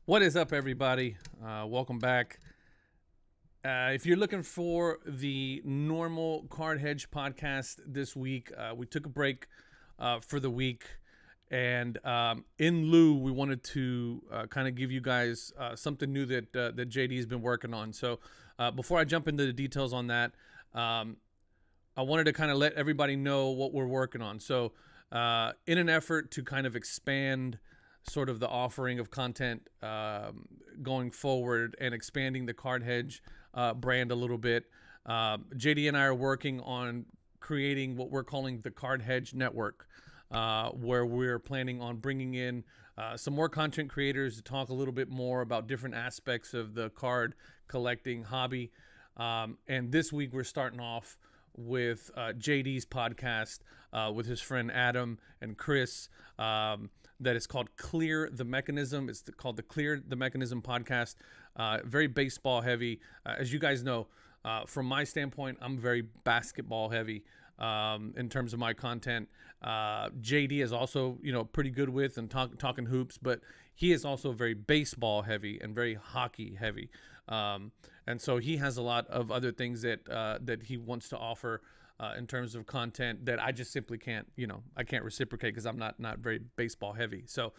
What is up, everybody? Welcome back. If you're looking for the normal Card Hedge podcast this week, we took a break for the week. And in lieu, we wanted to kind of give you guys something new that JD has been working on. So before I jump into the details on that, I wanted to kind of let everybody know what we're working on. So in an effort to kind of expand sort of the offering of content going forward and expanding the Card Hedge brand a little bit, JD and I are working on creating what we're calling the Card Hedge Network, where we're planning on bringing in some more content creators to talk a little bit more about different aspects of the card collecting hobby. And this week we're starting off with JD's podcast with his friend Adam and Chris. That is called Clear the Mechanism. It's called the Clear the Mechanism podcast. Very baseball heavy. As you guys know, from my standpoint, I'm very basketball heavy in terms of my content. JD is also, pretty good with and talking hoops, but he is also very baseball heavy and very hockey heavy. And so he has a lot of other things that he wants to offer in terms of content that I just simply can't, I can't reciprocate because I'm not very baseball heavy. So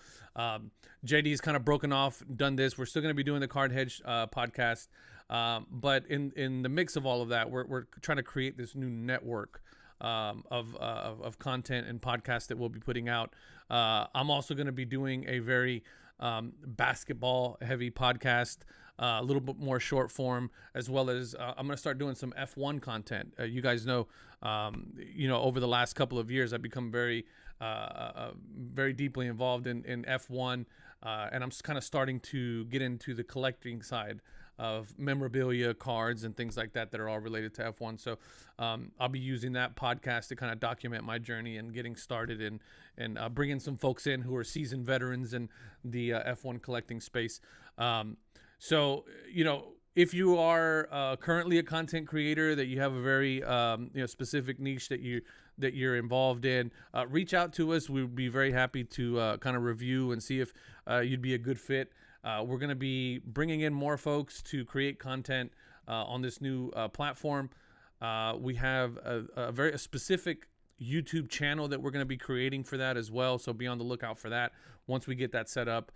JD's kind of broken off, done this. We're still going to be doing the Card Hedge podcast. But in the mix of all of that, we're trying to create this new network of content and podcasts that we'll be putting out. I'm also going to be doing a very basketball heavy podcast, a little bit more short form, as well as I'm going to start doing some F1 content. You guys know, over the last couple of years, I've become very deeply involved in F1, and I'm kind of starting to get into the collecting side of memorabilia, cards, and things like that are all related to F1. So I'll be using that podcast to kind of document my journey and getting started and bringing some folks in who are seasoned veterans in the F1 collecting space. So, if you are currently a content creator, that you have a very specific niche that you're involved in, reach out to us. We'd be very happy to kind of review and see if you'd be a good fit. We're going to be bringing in more folks to create content on this new platform. We have a very specific YouTube channel that we're going to be creating for that as well. So be on the lookout for that. Once we get that set up,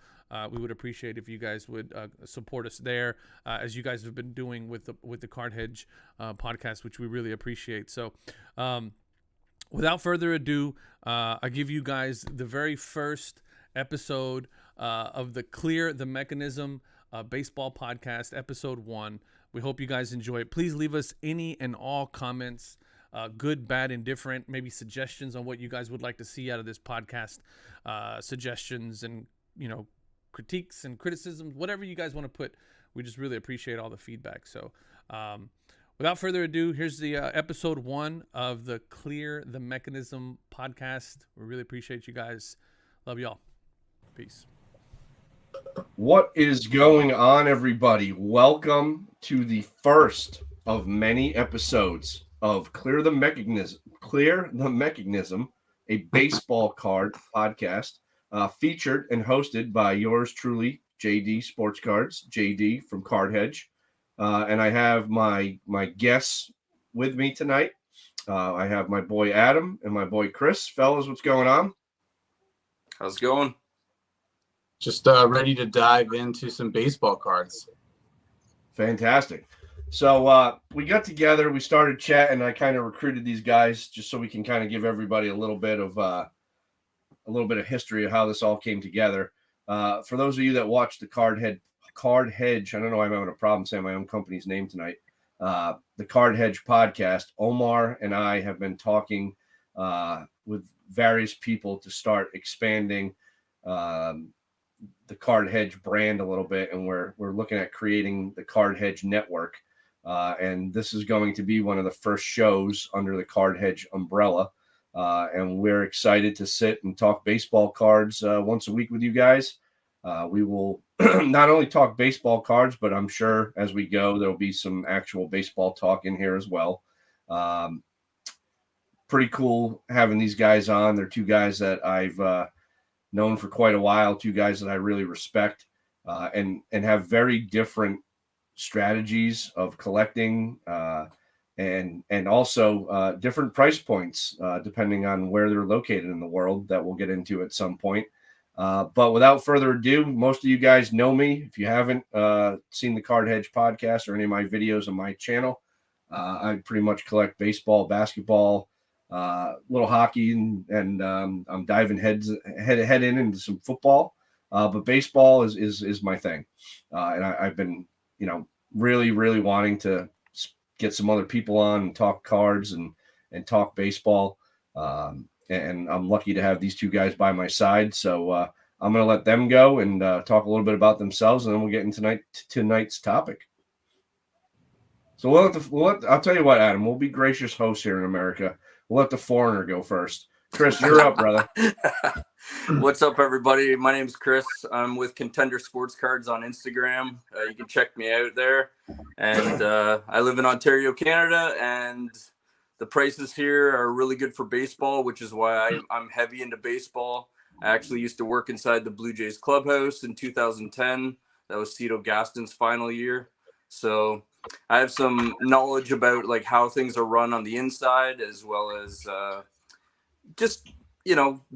we would appreciate if you guys would support us there, as you guys have been doing with the Card Hedge podcast, which we really appreciate. So without further ado, I give you guys the very first episode of the Clear the Mechanism baseball podcast, episode 1. We hope you guys enjoy it. Please leave us any and all comments, good, bad, indifferent, maybe suggestions on what you guys would like to see out of this podcast, suggestions and, critiques and criticisms, whatever you guys want to put. We just really appreciate all the feedback. So without further ado, here's the episode 1 of the Clear the Mechanism podcast. We really appreciate you guys. Love y'all. Peace. What is going on, everybody? Welcome to the first of many episodes of Clear the Mechanism, a baseball card podcast, featured and hosted by yours truly, JD Sports Cards, JD from Card Hedge. And I have my guests with me tonight. I have my boy Adam and my boy Chris. Fellas, what's going on? How's it going? Just ready to dive into some baseball cards. Fantastic. So we got together, we started chatting. I kind of recruited these guys just so we can kind of give everybody a little bit of history of how this all came together. For those of you that watch the Card Hedge, I don't know why I'm having a problem saying my own company's name tonight. The Card Hedge podcast, Omar and I have been talking with various people to start expanding the Card Hedge brand a little bit, and we're looking at creating the Card Hedge Network. And this is going to be one of the first shows under the Card Hedge umbrella. And we're excited to sit and talk baseball cards once a week with you guys. We will not only talk baseball cards, but I'm sure as we go, there'll be some actual baseball talk in here as well. Pretty cool having these guys on. They're two guys that I've known for quite a while, two guys that I really respect. and have very different strategies of collecting, and also different price points depending on where they're located in the world, that we'll get into at some point. But without further ado, most of you guys know me. If you haven't seen the Card Hedge podcast or any of my videos on my channel, I pretty much collect baseball, basketball, little hockey, and I'm diving head in into some football. But baseball is my thing, and I've been, really, really wanting to get some other people on and talk cards and talk baseball. And I'm lucky to have these two guys by my side. So I'm going to let them go and talk a little bit about themselves, and then we'll get into tonight's topic. So I'll tell you what, Adam, we'll be gracious hosts here in America. We'll let the foreigner go first. Chris, you're up, brother. What's up, everybody? My name's Chris. I'm with Contender Sports Cards on Instagram. You can check me out there. And I live in Ontario, Canada, and the prices here are really good for baseball, which is why I'm heavy into baseball. I actually used to work inside the Blue Jays clubhouse in 2010. That was Cito Gaston's final year. So I have some knowledge about like how things are run on the inside, as well as just,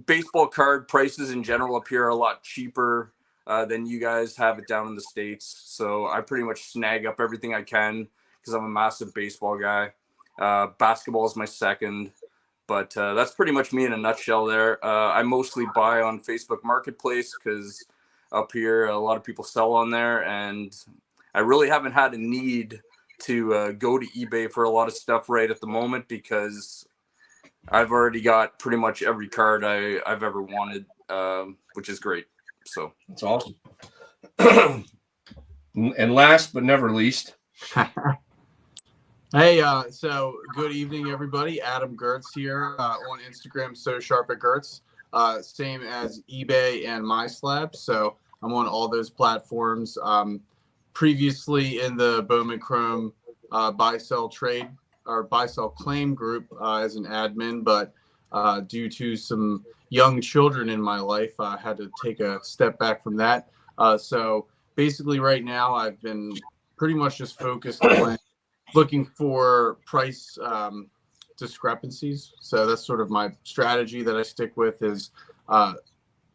baseball card prices in general up here are a lot cheaper than you guys have it down in the States. So I pretty much snag up everything I can because I'm a massive baseball guy. Basketball is my second, but that's pretty much me in a nutshell there. I mostly buy on Facebook Marketplace because up here a lot of people sell on there, and I really haven't had a need to go to eBay for a lot of stuff right at the moment because I've already got pretty much every card I've ever wanted, which is great. So that's awesome. And last but never least, Hey, so good evening, everybody. Adam Gertz here on Instagram, So Sharp at Gertz, same as eBay and MySlab. So I'm on all those platforms. Previously in the Bowman Chrome buy sell trade or buy sell claim group as an admin, but due to some young children in my life, I had to take a step back from that. So basically, right now I've been pretty much just focused on looking for price discrepancies. So that's sort of my strategy that I stick with is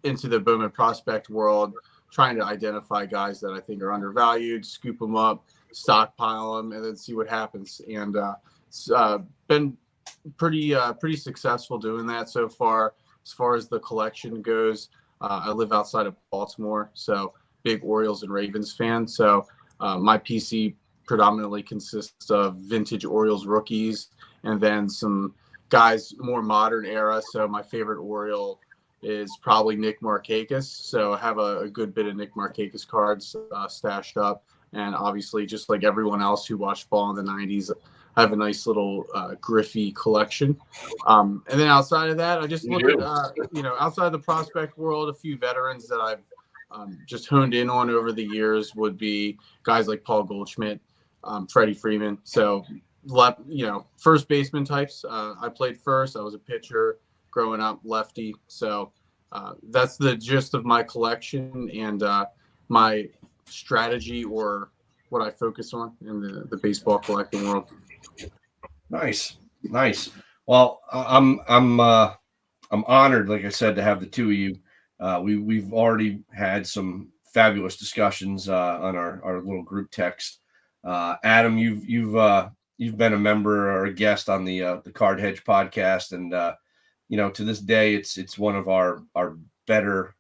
into the Bowman prospect world, trying to identify guys that I think are undervalued, scoop them up, stockpile them, and then see what happens. And been pretty successful doing that so far. As far as the collection goes, I live outside of Baltimore, so big Orioles and Ravens fan. So my PC predominantly consists of vintage Orioles rookies and then some guys more modern era. So my favorite Oriole is probably Nick Markakis. So I have a good bit of Nick Markakis cards stashed up. And obviously, just like everyone else who watched ball in the 90s, I have a nice little Griffey collection. And then outside of that, I just look at, outside the prospect world, a few veterans that I've just honed in on over the years would be guys like Paul Goldschmidt, Freddie Freeman. So, first baseman types. I played first. I was a pitcher growing up, lefty. So that's the gist of my collection and my strategy, or what I focus on in the baseball collecting world. Nice. Well, I'm honored, like I said, to have the two of you. We've already had some fabulous discussions on our little group text. Adam, you've been a member or a guest on the Card Hedge podcast, and to this day, it's one of our better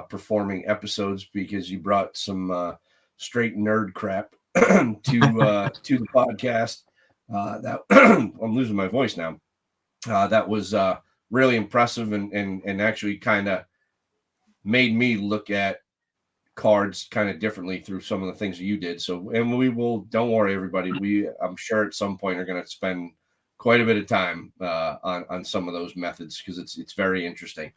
performing episodes because you brought some straight nerd crap to the podcast. That I'm losing my voice now. That was really impressive and actually kind of made me look at cards kind of differently through some of the things that you did. So, and we will, don't worry, everybody. I'm sure at some point are going to spend quite a bit of time on some of those methods because it's very interesting.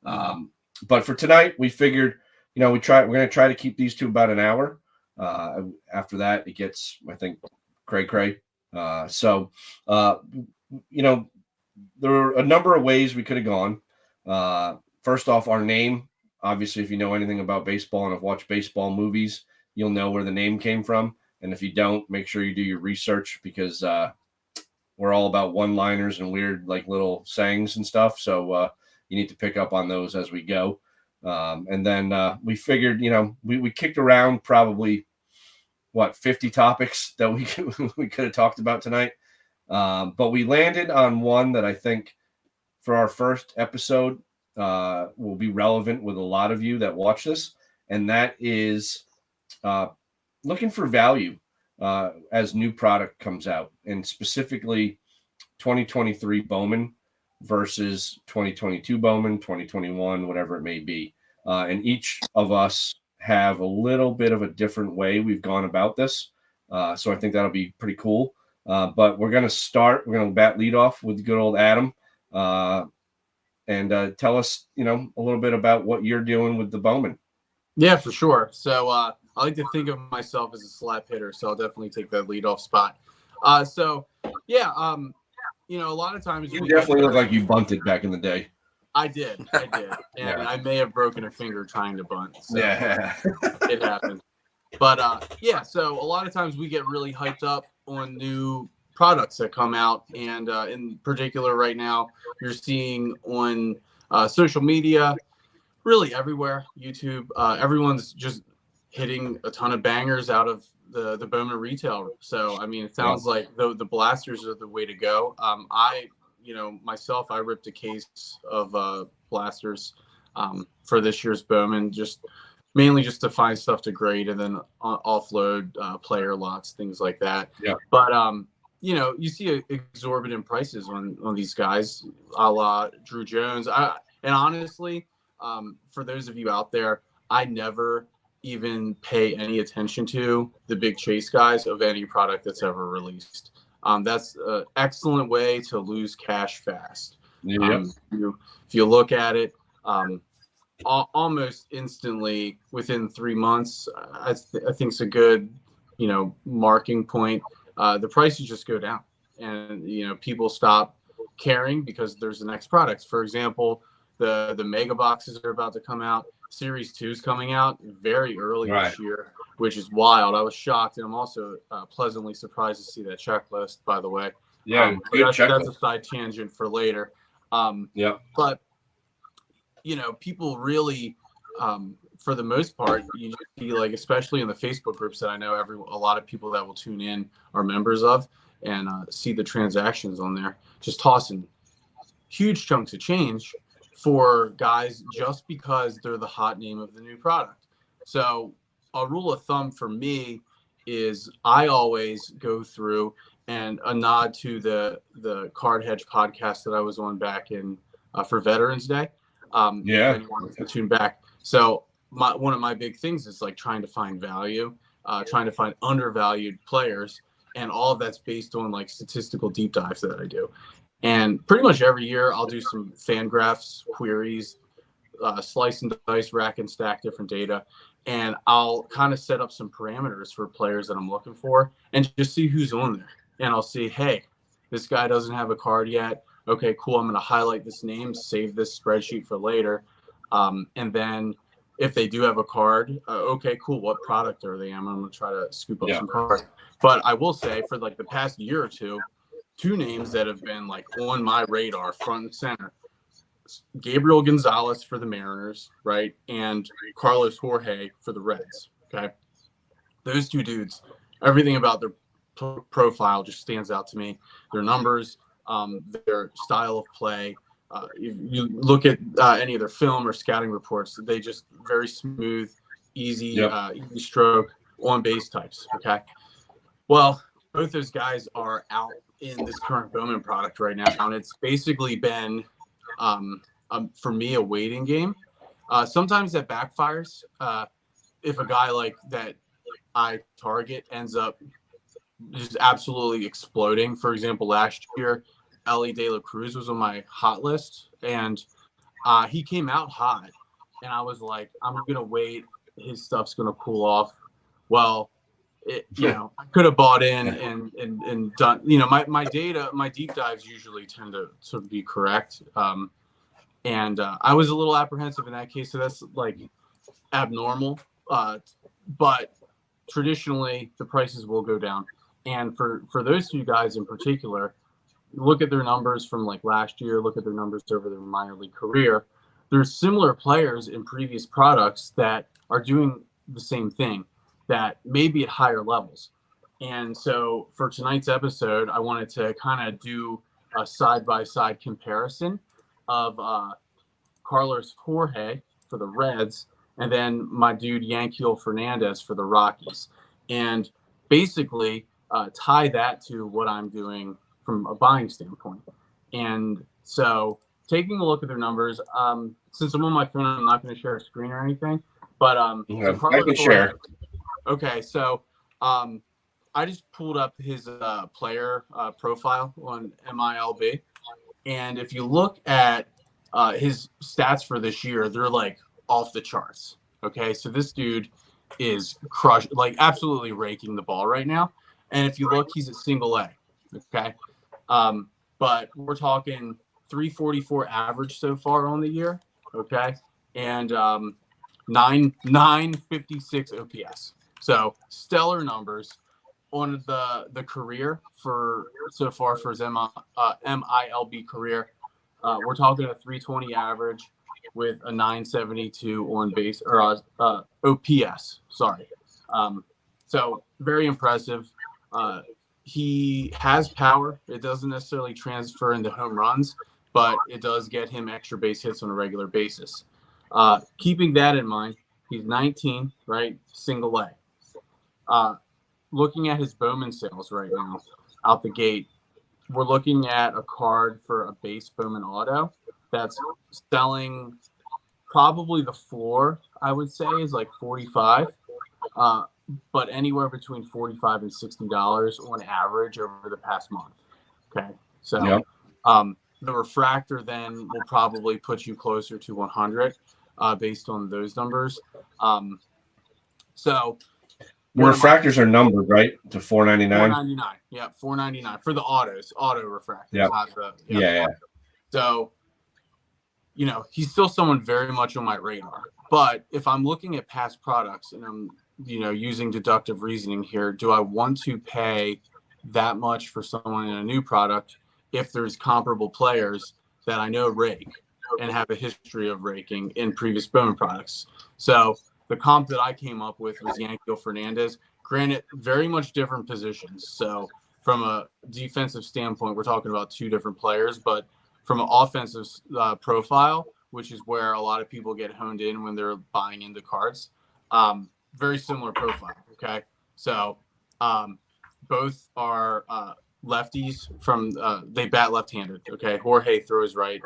But for tonight, we figured, we're going to try to keep these to about an hour. After that, it gets, I think, cray. So, there were a number of ways we could have gone. First off, our name Obviously, if you know anything about baseball and have watched baseball movies, you'll know where the name came from. And if you don't, make sure you do your research, because we're all about one-liners and weird like little sayings and stuff. So you need to pick up on those as we go. And then we figured, we kicked around probably 50 topics that we could have talked about tonight. But we landed on one that I think for our first episode will be relevant with a lot of you that watch this. And that is looking for value as new product comes out, and specifically 2023 Bowman versus 2022 Bowman, 2021, whatever it may be. And each of us have a little bit of a different way we've gone about this. So I think that'll be pretty cool. But we're going to lead off with good old Adam. And tell us, a little bit about what you're doing with the Bowman. Yeah, for sure. So I like to think of myself as a slap hitter, so I'll definitely take that leadoff spot. A lot of times you definitely look like you bunted back in the day. I did, and I may have broken a finger trying to bunt. So yeah, it happened. But so a lot of times we get really hyped up on new products that come out, and in particular right now you're seeing on social media, really everywhere, YouTube, everyone's just hitting a ton of bangers out of the Bowman retail. So I mean, it sounds like the blasters are the way to go. Myself, I ripped a case of blasters for this year's Bowman, mainly just to find stuff to grade and then offload player lots, things like that. Yeah. But you see exorbitant prices on these guys, a la Drew Jones. And honestly, for those of you out there, I never even pay any attention to the big chase guys of any product that's ever released. That's an excellent way to lose cash fast. Yep. If you look at it, almost instantly within 3 months, I think it's a good, marking point. The prices just go down, and people stop caring because there's the next product. For example, the mega boxes are about to come out. Series 2 is coming out very early this year, which is wild. I was shocked, and I'm also pleasantly surprised to see that checklist, by the way. Yeah, good checklist. That's a side tangent for later. But people really, for the most part, you just see, like, especially in the Facebook groups that I know a lot of people that will tune in are members of, and see the transactions on there, just tossing huge chunks of change for guys just because they're the hot name of the new product. So a rule of thumb for me is I always go through, and a nod to the Card Hedge podcast that I was on back in for Veterans Day. To tune back. So one of my big things is like trying to find value, trying to find undervalued players, and all of that's based on like statistical deep dives that I do. And pretty much every year I'll do some fan graphs, queries, slice and dice, rack and stack different data. And I'll kind of set up some parameters for players that I'm looking for and just see who's on there. And I'll see, hey, this guy doesn't have a card yet. Okay, cool. I'm going to highlight this name, save this spreadsheet for later. And then if they do have a card, okay, cool. What product are they? I'm going to try to scoop up some cards. But I will say for like the past year or two names that have been like on my radar front and center, Gabriel Gonzalez for the Mariners, right? And Carlos Jorge for the Reds. Okay. Those two dudes, everything about their profile just stands out to me. Their numbers, their style of play. If you look at any of their film or scouting reports, they just very smooth, easy stroke on base types. Okay. Well, both those guys are out in this current Bowman product right now, and it's basically been for me a waiting game. Sometimes that backfires if a guy like that I target ends up just absolutely exploding. For example, last year Ellie De La Cruz was on my hot list, and he came out hot, and I was like, I'm gonna wait, his stuff's gonna cool off. Well, I could have bought in and done, my deep dives usually tend to be correct. And I was a little apprehensive in that case. So that's like abnormal. But traditionally, the prices will go down. And for those two guys in particular, look at their numbers from like last year, look at their numbers over their minor league career. There's similar players in previous products that are doing the same thing that may be at higher levels. And so for tonight's episode, I wanted to kind of do a side-by-side comparison of Carlos Jorge for the Reds and then my dude Jorge Fernandez for the Rockies. And basically tie that to what I'm doing from a buying standpoint. And so taking a look at their numbers, since I'm on my phone, I'm not going to share a screen or anything, but so I can share. Okay, so I just pulled up his player profile on MILB, and if you look at his stats for this year, they're like off the charts. Okay, so this dude is like absolutely raking the ball right now. And if you look, he's at single A. Okay. But we're talking 344 average so far on the year. Okay. And 956 OPS. So stellar numbers on the career for so far for his MILB career. We're talking a 320 average with a 972 on base or OPS. Sorry. So very impressive. He has power. It doesn't necessarily transfer into home runs, but it does get him extra base hits on a regular basis. Keeping that in mind, he's 19, right? Single A. Looking at his Bowman sales right now, out the gate, we're looking at a card for a base Bowman auto that's selling probably the floor, I would say, is like 45. But anywhere between $45 and $60 on average over the past month. Okay, so Yep. The refractor then will probably put you closer to 100 based on those numbers. So The refractors are numbered, right, to $4.99. $4.99. Yeah, $4.99 for the auto refractors. Yep. Not the, Yeah. So, he's still someone very much on my radar. But if I'm looking at past products and I'm using deductive reasoning here, do I want to pay that much for someone in a new product if there's comparable players that I know rake and have a history of raking in previous Bowman products? So the comp that I came up with was Jorge Fernandez. Granted, very much different positions. So from a defensive standpoint, we're talking about two different players, but from an offensive profile, which is where a lot of people get honed in when they're buying into cards, very similar profile. Okay. So both are lefties from they bat left-handed. Okay. Jorge throws right.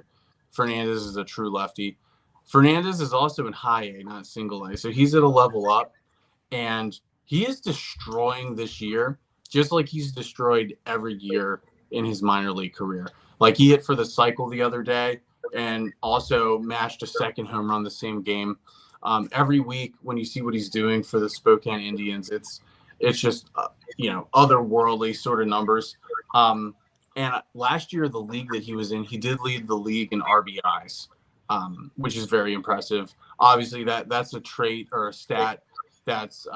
Fernandez is a true lefty. Fernandez is also in high A, not single A. So he's at a level up, and he is destroying this year, just like he's destroyed every year in his minor league career. Like he hit for the cycle the other day and also mashed a second home run the same game. Every week when you see what he's doing for the Spokane Indians, it's just otherworldly sort of numbers. And last year, the league that he was in, he did lead the league in RBIs, which is very impressive. Obviously, that's a trait or a stat that's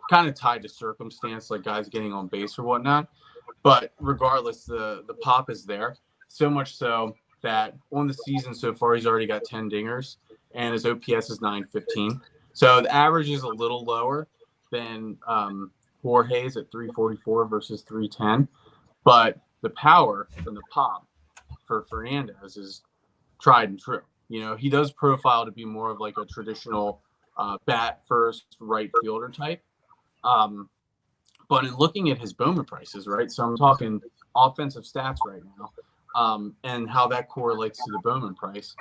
kind of tied to circumstance, like guys getting on base or whatnot. But regardless, the pop is there, so much so that on the season so far, he's already got 10 dingers, and his OPS is 915. So the average is a little lower than Jorge's at 344 versus 310. But the power and the pop for Fernandez is tried and true. He does profile to be more of like a traditional bat first right fielder type. But in looking at his Bowman prices, right? So I'm talking offensive stats right now, and how that correlates to the Bowman price.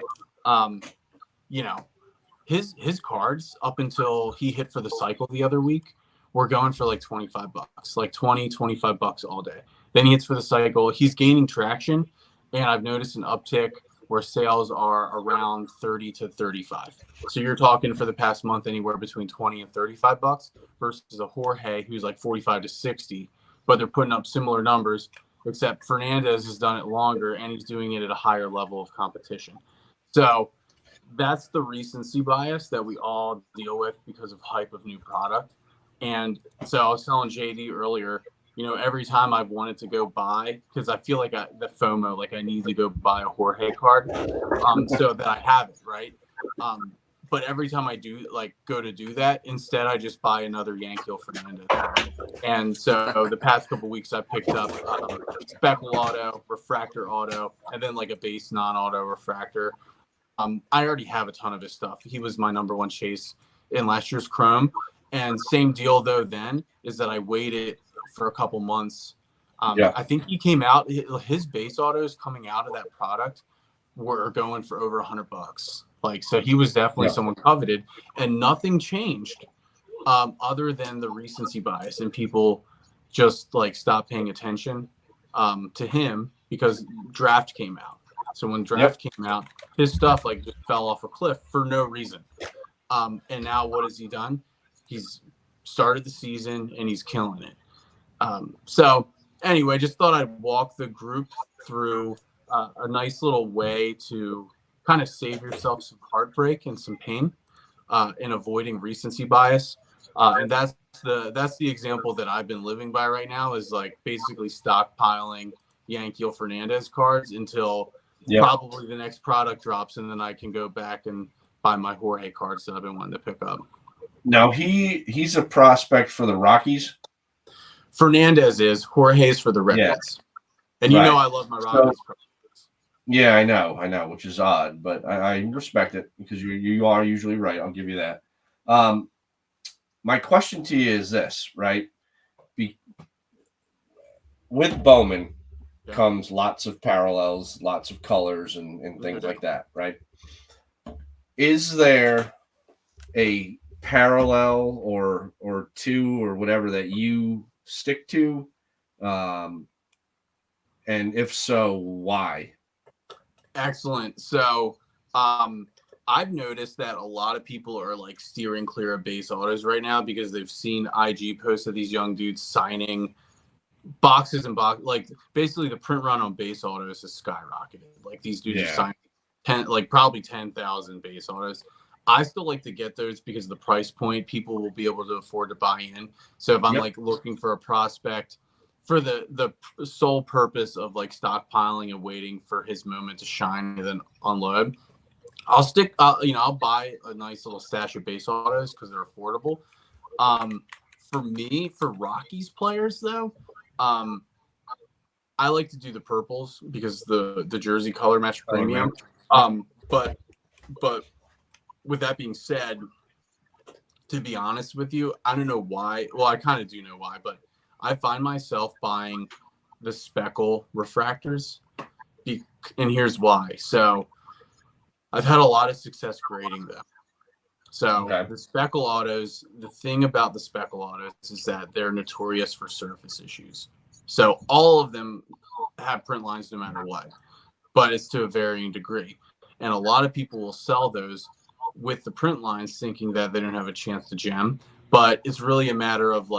His cards up until he hit for the cycle the other week were going for like $25, like $25 all day. Then he hits for the cycle. He's gaining traction, and I've noticed an uptick where sales are around 30 to 35. So you're talking for the past month anywhere between 20 and $35 versus a Jorge who's like 45 to 60, but they're putting up similar numbers, except Fernandez has done it longer and he's doing it at a higher level of competition. So that's the recency bias that we all deal with because of hype of new product. And so I was telling JD earlier, every time I've wanted to go buy, because I feel like the FOMO, like I need to go buy a Jorge card, so that I have it, right? But every time I do go to do that, instead I just buy another Yankees Fernandez card. And so the past couple weeks I picked up Speckle auto, refractor auto, and then like a base non-auto refractor. I already have a ton of his stuff. He was my number one chase in last year's Chrome. And same deal though then is that I waited for a couple months. I think he came out, his base autos coming out of that product were going for over $100. So he was definitely someone coveted, and nothing changed other than the recency bias, and people just stopped paying attention to him because draft came out. So when draft came out, his stuff just fell off a cliff for no reason. And now what has he done? He's started the season and he's killing it. So anyway, just thought I'd walk the group through a nice little way to kind of save yourself some heartbreak and some pain in avoiding recency bias. And that's the example that I've been living by right now is basically stockpiling Yankees Fernandez cards until probably the next product drops, and then I can go back and buy my Jorge cards that I've been wanting to pick up. Now he's a prospect for the Rockies. Fernandez is. Jorge's for the Red Sox. And you know I love my Rockies prospects. Yeah, I know, which is odd, but I respect it because you are usually right. I'll give you that. My question to you is this, right? With Bowman comes lots of parallels, lots of colors and things like that, right? Is there a parallel or two or whatever that you stick to? And if so, why? Excellent. So I've noticed that a lot of people are steering clear of base autos right now because they've seen IG posts of these young dudes signing boxes and basically the print run on base autos has skyrocketed. These dudes are signing probably 10,000 base autos. I still like to get those because of the price point. People will be able to afford to buy in. So if I'm looking for a prospect for the sole purpose of stockpiling and waiting for his moment to shine and then unload, I'll stick. I'll buy a nice little stash of base autos because they're affordable. For me, for Rockies players though, I like to do the purples because the jersey color match premium. But with that being said, to be honest with you, I don't know why. Well, I kind of do know why, but I find myself buying the Speckle refractors, and here's why. So I've had a lot of success grading them. So the Speckle autos, the thing about the Speckle autos is that they're notorious for surface issues. So all of them have print lines no matter what, but it's to a varying degree. And a lot of people will sell those with the print lines thinking that they don't have a chance to gem, but it's really a matter of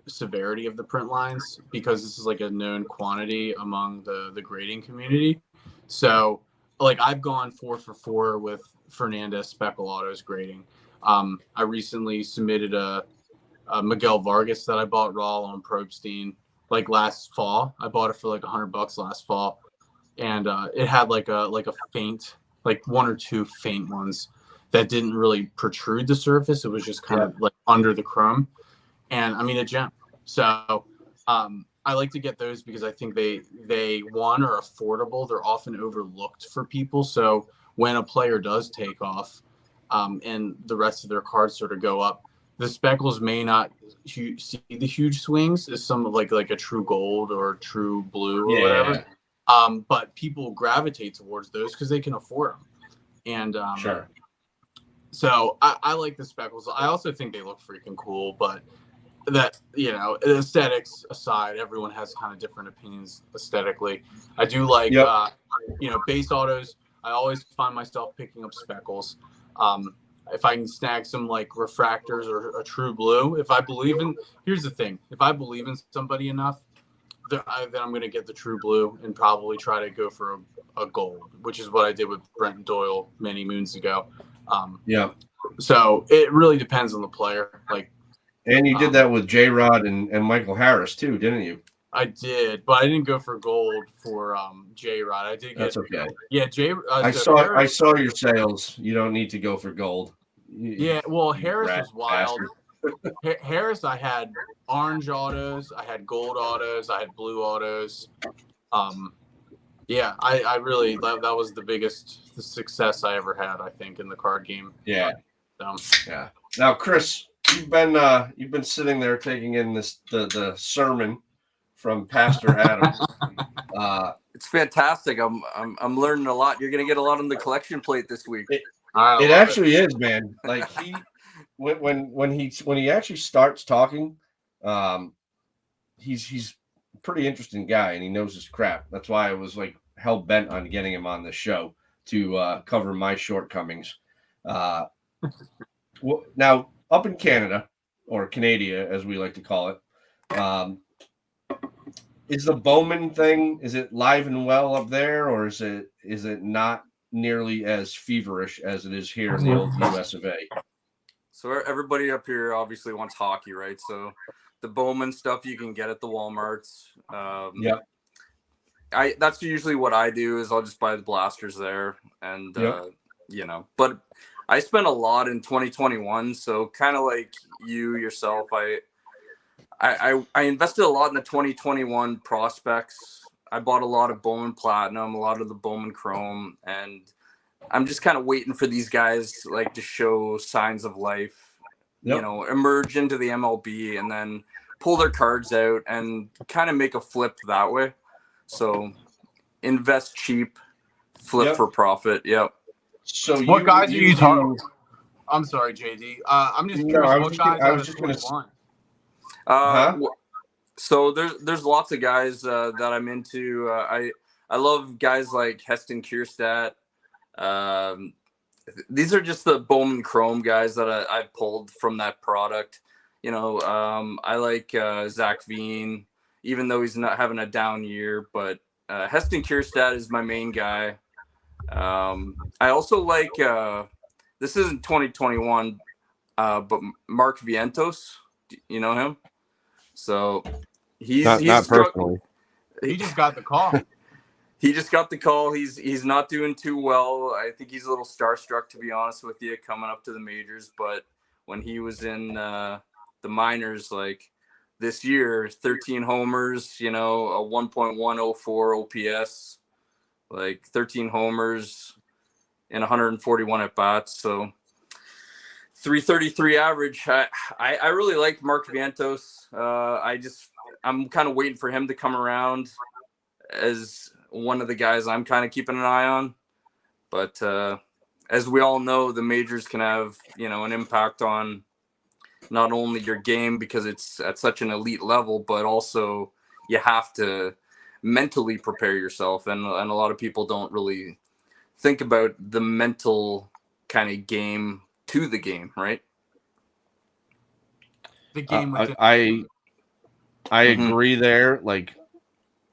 severity of the print lines because this is a known quantity among the grading community. So I've gone 4 for 4 with Fernandez Speckle autos grading. I recently submitted a Miguel Vargas that I bought raw on Probstein last fall. I bought it for $100 last fall, and it had a faint, 1 or 2 faint ones that didn't really protrude the surface. It was just kind of under the chrome, and I mean a gem. So I like to get those because I think they one are affordable. They're often overlooked for people. So when a player does take off, and the rest of their cards sort of go up, the Speckles may not see the huge swings as some of like a true gold or true blue or whatever. But people gravitate towards those because they can afford them. And sure. So I like the Speckles. I also think they look freaking cool, but that, aesthetics aside, everyone has kind of different opinions aesthetically. I do like, base autos. I always find myself picking up Speckles. If I can snag some refractors or a true blue, here's the thing, if I believe in somebody enough, then I'm going to get the True Blue and probably try to go for a gold, which is what I did with Brent Doyle many moons ago. Yeah. So it really depends on the player. Like, and you did that with J-Rod and Michael Harris too, didn't you? I did, but I didn't go for gold for J-Rod. I did get. That's okay. Yeah, I saw your sales. You don't need to go for gold. Yeah, well, Harris was wild. Harris, I had orange autos, I had gold autos, I had blue autos. Yeah, I really that was the biggest success I ever had, I think, in the card game. Yeah. Yeah. Now, Chris, you've been sitting there taking in the sermon from Pastor Adam. It's fantastic. I'm learning a lot. You're gonna get a lot on the collection plate this week. It actually is, man. Like when he actually starts talking, he's a pretty interesting guy and he knows his crap. That's why I was like hell bent on getting him on the show to cover my shortcomings. Well, now up in Canada, or Canada as we like to call it, is the Bowman thing, is it live and well up there, or is it not nearly as feverish as it is here in the old US of A? So everybody up here obviously wants hockey, right? So the Bowman stuff you can get at the Walmarts. Yeah. That's usually what I do is I'll just buy the blasters there, and but I spent a lot in 2021. So kind of like you yourself, I invested a lot in the 2021 prospects. I bought a lot of Bowman Platinum, a lot of the Bowman Chrome, and I'm just kind of waiting for these guys like to show signs of life, emerge into the MLB and then pull their cards out and kind of make a flip that way. So invest cheap, flip for profit. Yep. So what guys are you talking? I'm sorry, JD. I'm just curious. I was just going to say. So there's lots of guys that I'm into. I love guys like Heston Kierstead. These are just the Bowman Chrome guys that I pulled from that product. I like Zach Veen, even though he's not having a down year. But Heston Kierstead is my main guy. I also like this isn't 2021, but Mark Vientos. You know him? So he's not personally. He just got the call. He just got the call. He's not doing too well. I think he's a little starstruck, to be honest with you, coming up to the majors. But when he was in the minors, like this year, 13 homers, a 1.104 OPS, like 13 homers in 141 at bats. So 333 average. I really like Mark Vientos. I'm kind of waiting for him to come around as one of the guys I'm kind of keeping an eye on. But as we all know, the majors can have, an impact on not only your game because it's at such an elite level, but also you have to mentally prepare yourself. And a lot of people don't really think about the mental kind of game to the game, right? The game. I agree there, like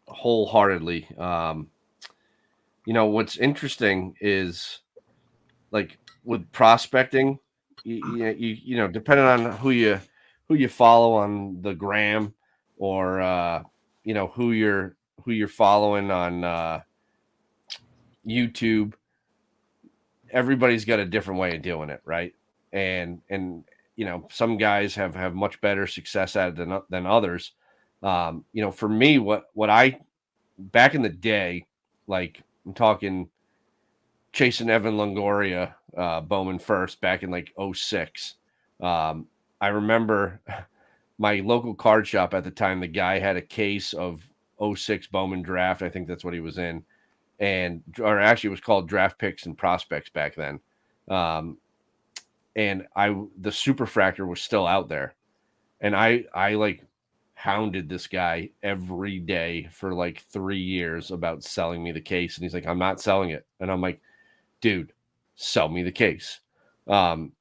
wholeheartedly. What's interesting is like with prospecting, you depending on who you follow on the gram or who you're following on YouTube, everybody's got a different way of doing it, right? And some guys have much better success at it than others. For me, what I back in the day, like I'm talking chasing Evan Longoria, Bowman first back in like 06. I remember my local card shop at the time, the guy had a case of 06 Bowman draft. I think that's what he was in. Or actually it was called draft picks and prospects back then. And the superfractor was still out there. And I like hounded this guy every day for like 3 years about selling me the case. And he's like, I'm not selling it. And I'm like, dude, sell me the case. And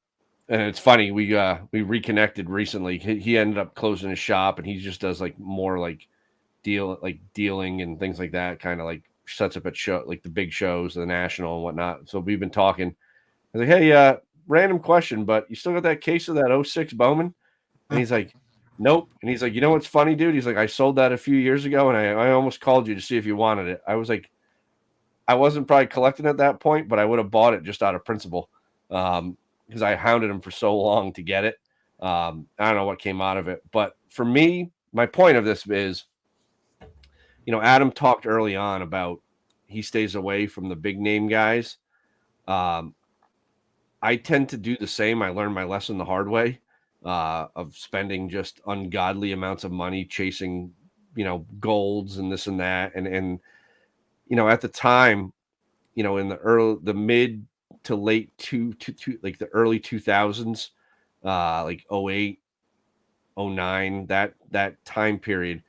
it's funny. We reconnected recently. He ended up closing his shop and he just does like more like dealing and things like that, kind of like sets up at show like the big shows, the national and whatnot. So we've been talking. I was like, hey, random question, but you still got that case of that 06 Bowman? And he's like, nope. And he's like, you know what's funny, dude? He's like, I sold that a few years ago, and I almost called you to see if you wanted it. I was like, I wasn't probably collecting at that point, but I would have bought it just out of principle, because I hounded him for so long to get it. I don't know what came out of it, but for me, my point of this is, Adam talked early on about he stays away from the big name guys. I tend to do the same. I learned my lesson the hard way, of spending just ungodly amounts of money chasing, golds and this and that. And at the time, in the mid to late like the early 2000s, like 08, 09, that time period,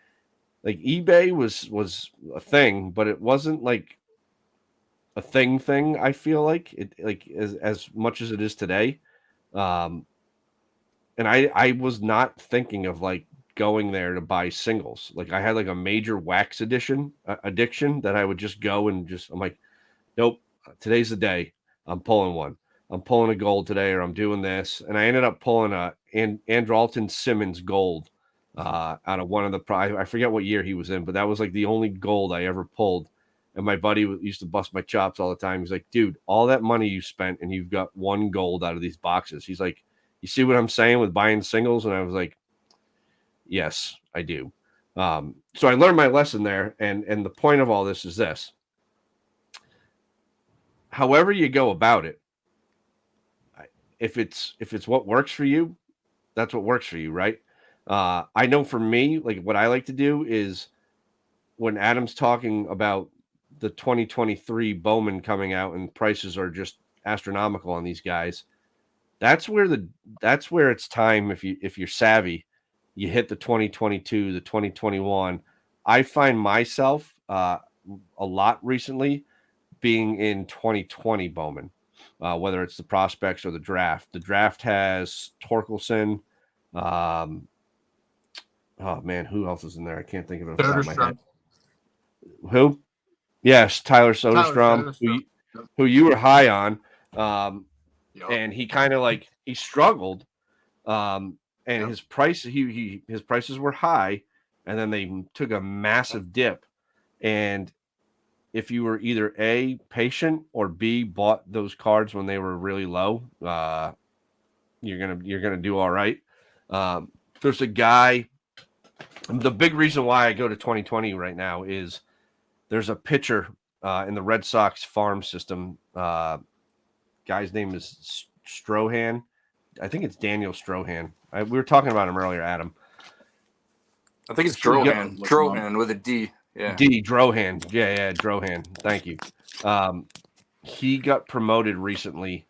like eBay was a thing, but it wasn't like a thing. I feel like it, like as much as it is today. And I was not thinking of like going there to buy singles. Like I had like a major wax addiction that I would just go and I'm like, nope, today's the day. I'm pulling one. I'm pulling a gold today, or I'm doing this. And I ended up pulling Andrelton Simmons gold out of one of the I forget what year he was in, but that was like the only gold I ever pulled. And my buddy used to bust my chops all the time. He's like, dude, all that money you spent and you've got one gold out of these boxes. He's like, you see what I'm saying with buying singles? And I was like, yes, I do. So I learned my lesson there. And the point of all this is this. However you go about it, if it's what works for you, that's what works for you, right? I know for me, like what I like to do is when Adam's talking about the 2023 Bowman coming out and prices are just astronomical on these guys, that's where it's time, if you're savvy, you hit the 2022, the 2021. I find myself a lot recently being in 2020 Bowman, whether it's the prospects or the draft. The draft has Torkelson. Oh man, who else is in there? I can't think of it off the top of my head. Who? Yes, Tyler Soderstrom, who you were high on. And he kind of like he struggled. His prices were high, and then they took a massive dip. And if you were either A, patient, or B, bought those cards when they were really low, you're gonna do all right. There's a guy. The big reason why I go to 2020 right now is there's a pitcher in the Red Sox farm system. Guy's name is Strohan. I think it's Daniel Strohan. We were talking about him earlier, Adam. I think it's Drohan. Drohan with a D. Yeah. Drohan. Yeah, Drohan. Thank you. He got promoted recently